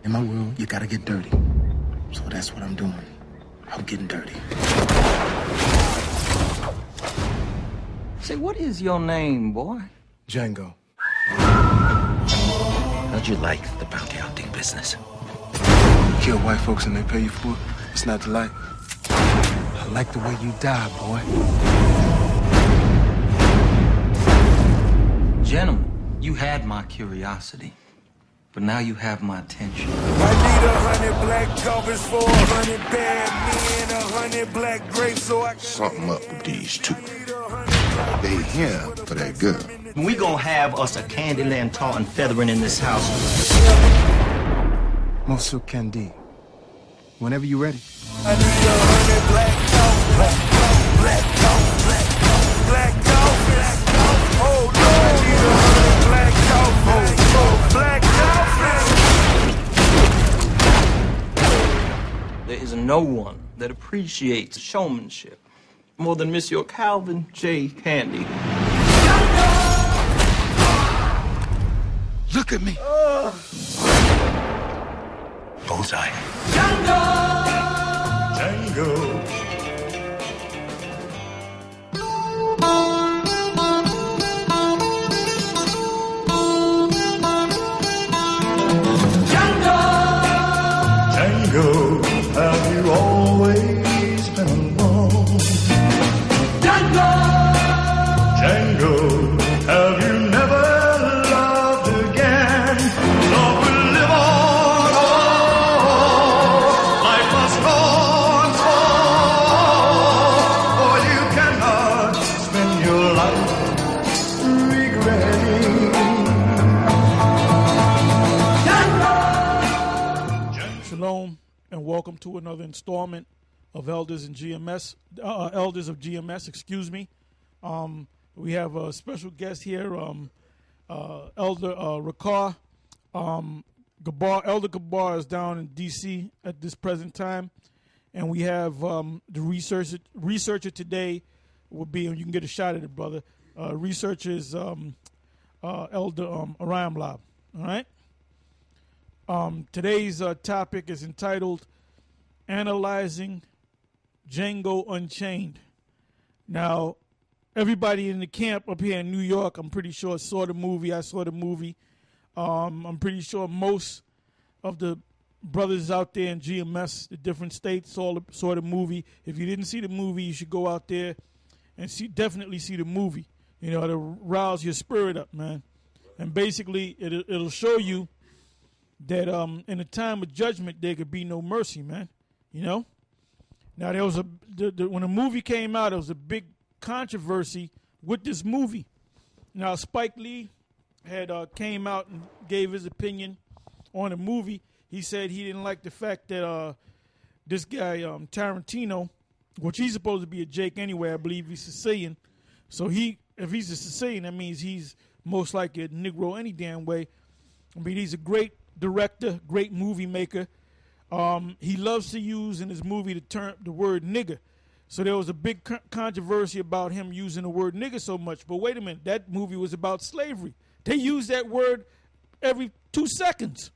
In my world, you gotta get dirty. So that's what I'm doing. I'm getting dirty. Say, what is your name, boy? Django. How'd you like the bounty hunting business? Kill white folks and they pay you for it. It's not the light. I like the way you die, boy. Gentlemen, you had my curiosity, but now you have my attention. I need 100 black coffins for 100 bad men, 100 black grapes so I can... Something up with these two. They here for that girl. We gonna have us a Candyland tartan feathering in this house. Monsieur Candy. Whenever you're ready. I need 100 black coffins, black coffins, black coffins, black coffins, black coffins. Oh Lord, I need 100 black coffins, black coffins. There is no one that appreciates showmanship more than Monsieur Calvin J. Candy. Look at me. Bullseye. Django. Django, have you always been alone? Django. Django, have you never loved again? Love will live on. Life must go on, for you cannot spend your life regretting. Shalom, and welcome to another installment of Elders of GMS. Excuse me. We have a special guest here, Elder Rakar. Elder Gabar is down in D.C. at this present time, and we have the researcher today will be, and you can get a shot at it, brother. Researcher is Elder Ariam Lab. All right. Today's topic is entitled Analyzing Django Unchained. Now, everybody in the camp up here in New York, I'm pretty sure saw the movie. I saw the movie. I'm pretty sure most of the brothers out there in GMS, the different states, saw the movie. If you didn't see the movie, you should go out there and definitely see the movie. You know, to rouse your spirit up, man. And basically, it'll show you that in a time of judgment there could be no mercy, man. You know. Now there was when the movie came out, there was a big controversy with this movie. Now Spike Lee had came out and gave his opinion on the movie. He said he didn't like the fact that this guy Tarantino, which he's supposed to be a Jake anyway, I believe he's Sicilian. So if he's a Sicilian, that means he's most likely a Negro any damn way. I mean, he's a great director, great movie maker. He loves to use in his movie the word nigger. So there was a big controversy about him using the word nigger so much. But wait a minute, that movie was about slavery. They use that word every 2 seconds.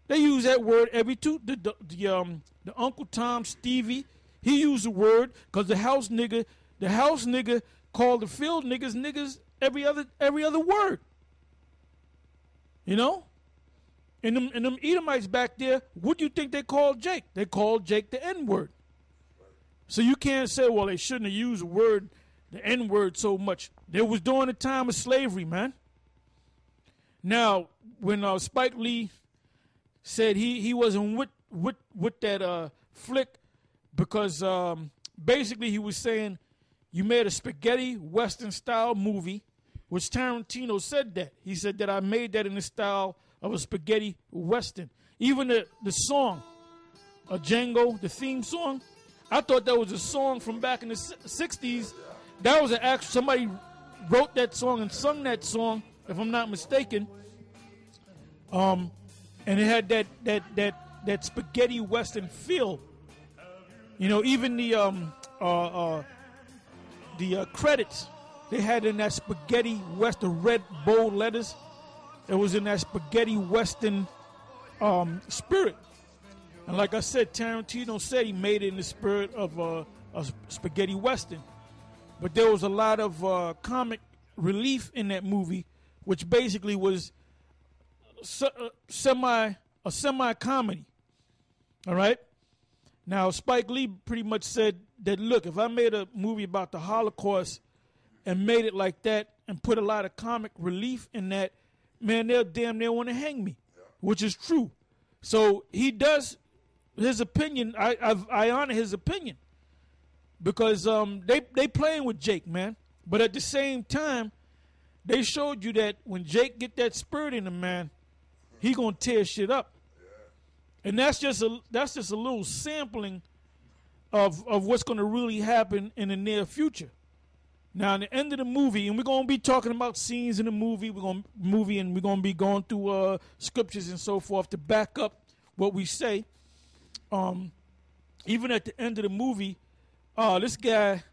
They use that word every the Uncle Tom Stevie, he used the word because the house nigger called the field niggas every other word. You know? And them Edomites back there, what do you think they called Jake? They called Jake the N-word. So you can't say, well, they shouldn't have used the N-word so much. They was during the time of slavery, man. Now, when Spike Lee said he wasn't with that flick because basically he was saying you made a spaghetti western style movie, which Tarantino said that. He said that I made that in the style of a spaghetti western. Even the song, Django, the theme song, I thought that was a song from back in the 60s. That was somebody wrote that song and sung that song, if I'm not mistaken. And it had that spaghetti western feel. You know, even the credits they had in that spaghetti western, red bold letters. It was in that spaghetti western spirit. And like I said, Tarantino said he made it in the spirit of a spaghetti western. But there was a lot of comic relief in that movie, which basically was a semi comedy. All right. Now Spike Lee pretty much said that, look, if I made a movie about the Holocaust and made it like that and put a lot of comic relief in that, man, they'll damn near want to hang me, which is true. So he does his opinion. I honor his opinion because they playing with Jake, man. But at the same time, they showed you that when Jake get that spirit in him, man, he gonna tear shit up. And that's just a little sampling of what's gonna really happen in the near future. Now, in the end of the movie, and we're gonna be talking about scenes in the movie. We're gonna be going through scriptures and so forth to back up what we say. Even at the end of the movie, this guy,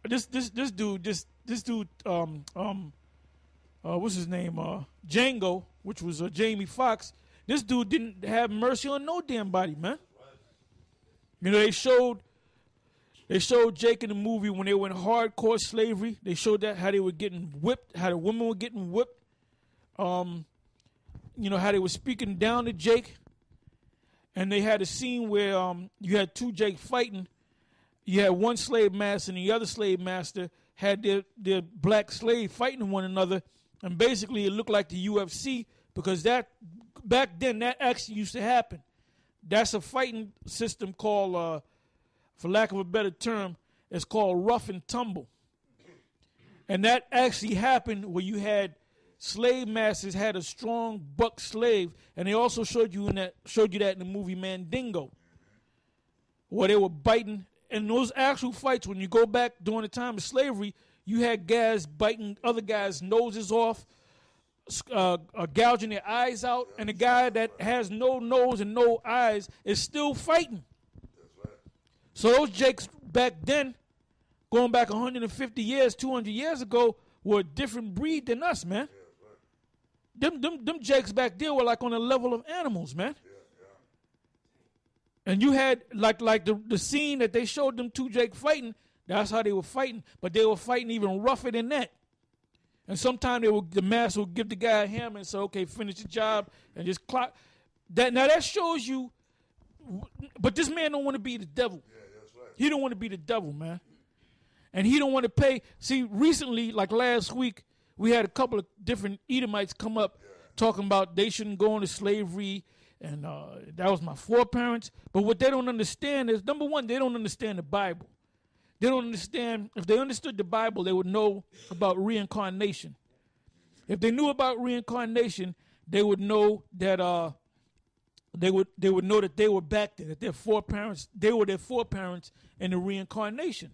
this dude, what's his name? Django, which was Jamie Foxx. This dude didn't have mercy on no damn body, man. You know, they showed Jake in the movie when they were in hardcore slavery. They showed that how they were getting whipped, how the women were getting whipped. You know, how they were speaking down to Jake. And they had a scene where you had two Jake fighting. You had one slave master and the other slave master had their black slave fighting one another. And basically it looked like the UFC because that back then that actually used to happen. That's a fighting system called, for lack of a better term, it's called rough and tumble. And that actually happened where you had slave masters had a strong buck slave, and they also showed you that in the movie Mandingo, where they were biting. And those actual fights, when you go back during the time of slavery, you had guys biting other guys' noses off, gouging their eyes out, and the guy that has no nose and no eyes is still fighting. That's right. So those Jakes back then, going back 150 years, 200 years ago, were a different breed than us, man. Yeah, right. Them Jakes back there were like on the level of animals, man. Yeah, yeah. And you had like the scene that they showed them two Jake fighting. That's how they were fighting, but they were fighting even rougher than that. And sometimes the master would give the guy a hammer and say, "Okay, finish the job," and just clock. Now that shows you. But this man don't want to be the devil. Yeah, that's right. He don't want to be the devil, man. And he don't want to pay. See, recently, like last week, we had a couple of different Edomites come up talking about they shouldn't go into slavery, and that was my foreparents. But what they don't understand is, number one, they don't understand the Bible. They don't understand. If they understood the Bible, they would know about reincarnation. If they knew about reincarnation, they would know that they would know that they were back there, that they were their foreparents in the reincarnation.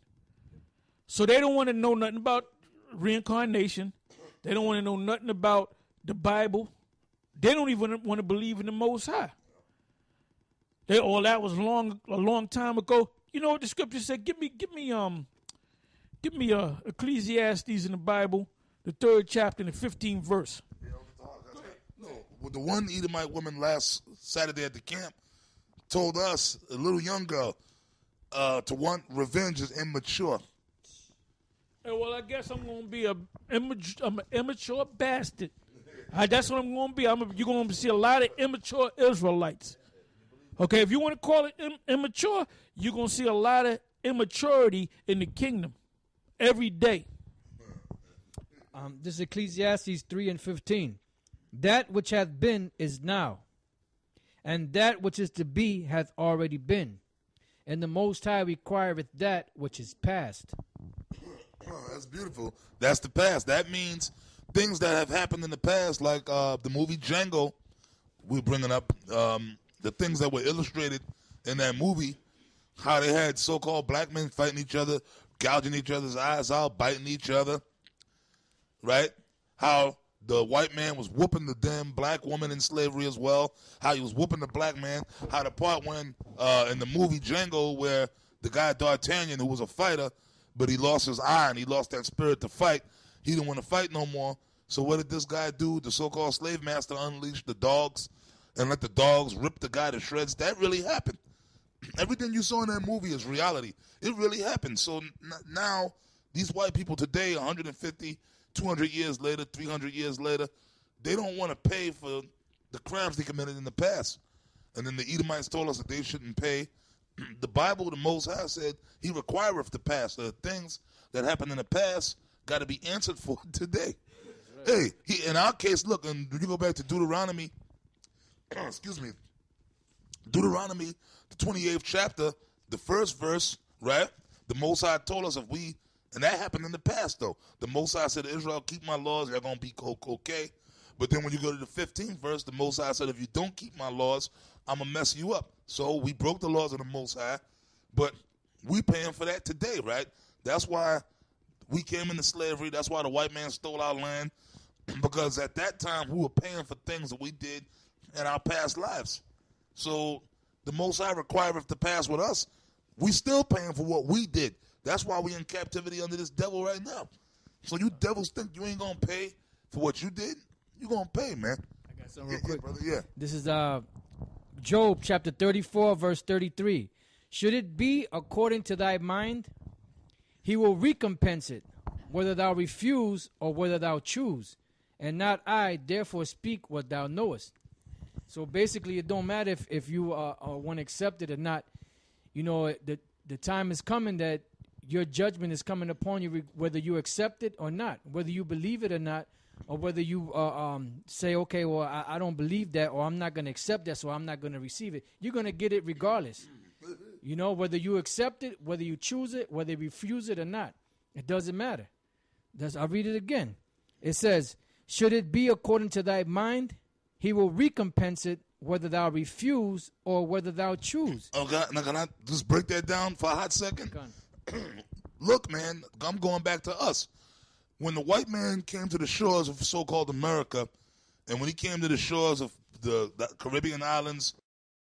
So they don't want to know nothing about reincarnation. They don't want to know nothing about the Bible. They don't even want to believe in the Most High. That was a long time ago. You know what the scripture said? Give me Ecclesiastes in the Bible, the 3rd chapter and the 15th verse. No, well, the one Edomite woman last Saturday at the camp told us, a little young girl, to want revenge is immature. Well, I guess I'm going to be an immature bastard. That's what I'm going to be. You're going to see a lot of immature Israelites. Okay, if you want to call it immature, you're going to see a lot of immaturity in the kingdom every day. This is Ecclesiastes 3:15. That which hath been is now, and that which is to be hath already been, and the Most High requireth that which is past. Oh, that's beautiful. That's the past. That means things that have happened in the past, like the movie Django. We're bringing up the things that were illustrated in that movie, how they had so-called black men fighting each other, gouging each other's eyes out, biting each other, right? How the white man was whooping the damn black woman in slavery as well, how he was whooping the black man, how the part when in the movie Django where the guy D'Artagnan, who was a fighter, but he lost his eye and he lost that spirit to fight, he didn't want to fight no more, So what did this guy do? The so-called slave master unleashed the dogs and let the dogs rip the guy to shreds. That really happened. Everything you saw in that movie is reality. It really happened. So now these white people today, 150, 200 years later, 300 years later, they don't want to pay for the crimes they committed in the past. And then the Edomites told us that they shouldn't pay. The Bible, the Most High said, he requireth the past. The things that happened in the past got to be answered for today. Right. Hey, in our case, look, and when you go back to Deuteronomy, excuse me, Deuteronomy, the 28th chapter, the first verse, right? The Most High told us and that happened in the past, though. The Most High said, Israel, keep my laws, you're going to be okay. But then when you go to the 15th verse, the Most High said, if you don't keep my laws, I'm going to mess you up. So we broke the laws of the Most High, but we paying for that today, right? That's why we came into slavery. That's why the white man stole our land, because at that time we were paying for things that we did in our past lives. So the Most High requireth the past with us. We still paying for what we did. That's why we in captivity under this devil right now. So you devils think you ain't going to pay for what you did? You going to pay, man. I got something real quick. Brother, yeah. This is Job chapter 34, verse 33. Should it be according to thy mind, he will recompense it, whether thou refuse or whether thou choose. And not I, therefore speak what thou knowest. So basically, it don't matter if you want to accept it or not. You know, the time is coming that your judgment is coming upon you, whether you accept it or not, whether you believe it or not, or whether you say, okay, well, I don't believe that, or I'm not going to accept that, so I'm not going to receive it. You're going to get it regardless. You know, whether you accept it, whether you choose it, whether you refuse it or not. It doesn't matter. I'll read it again. It says, should it be according to thy mind, he will recompense it, whether thou refuse or whether thou choose. Oh, God, now can I just break that down for a hot second? Look, man, I'm going back to us. When the white man came to the shores of so-called America, and when he came to the shores of the Caribbean islands,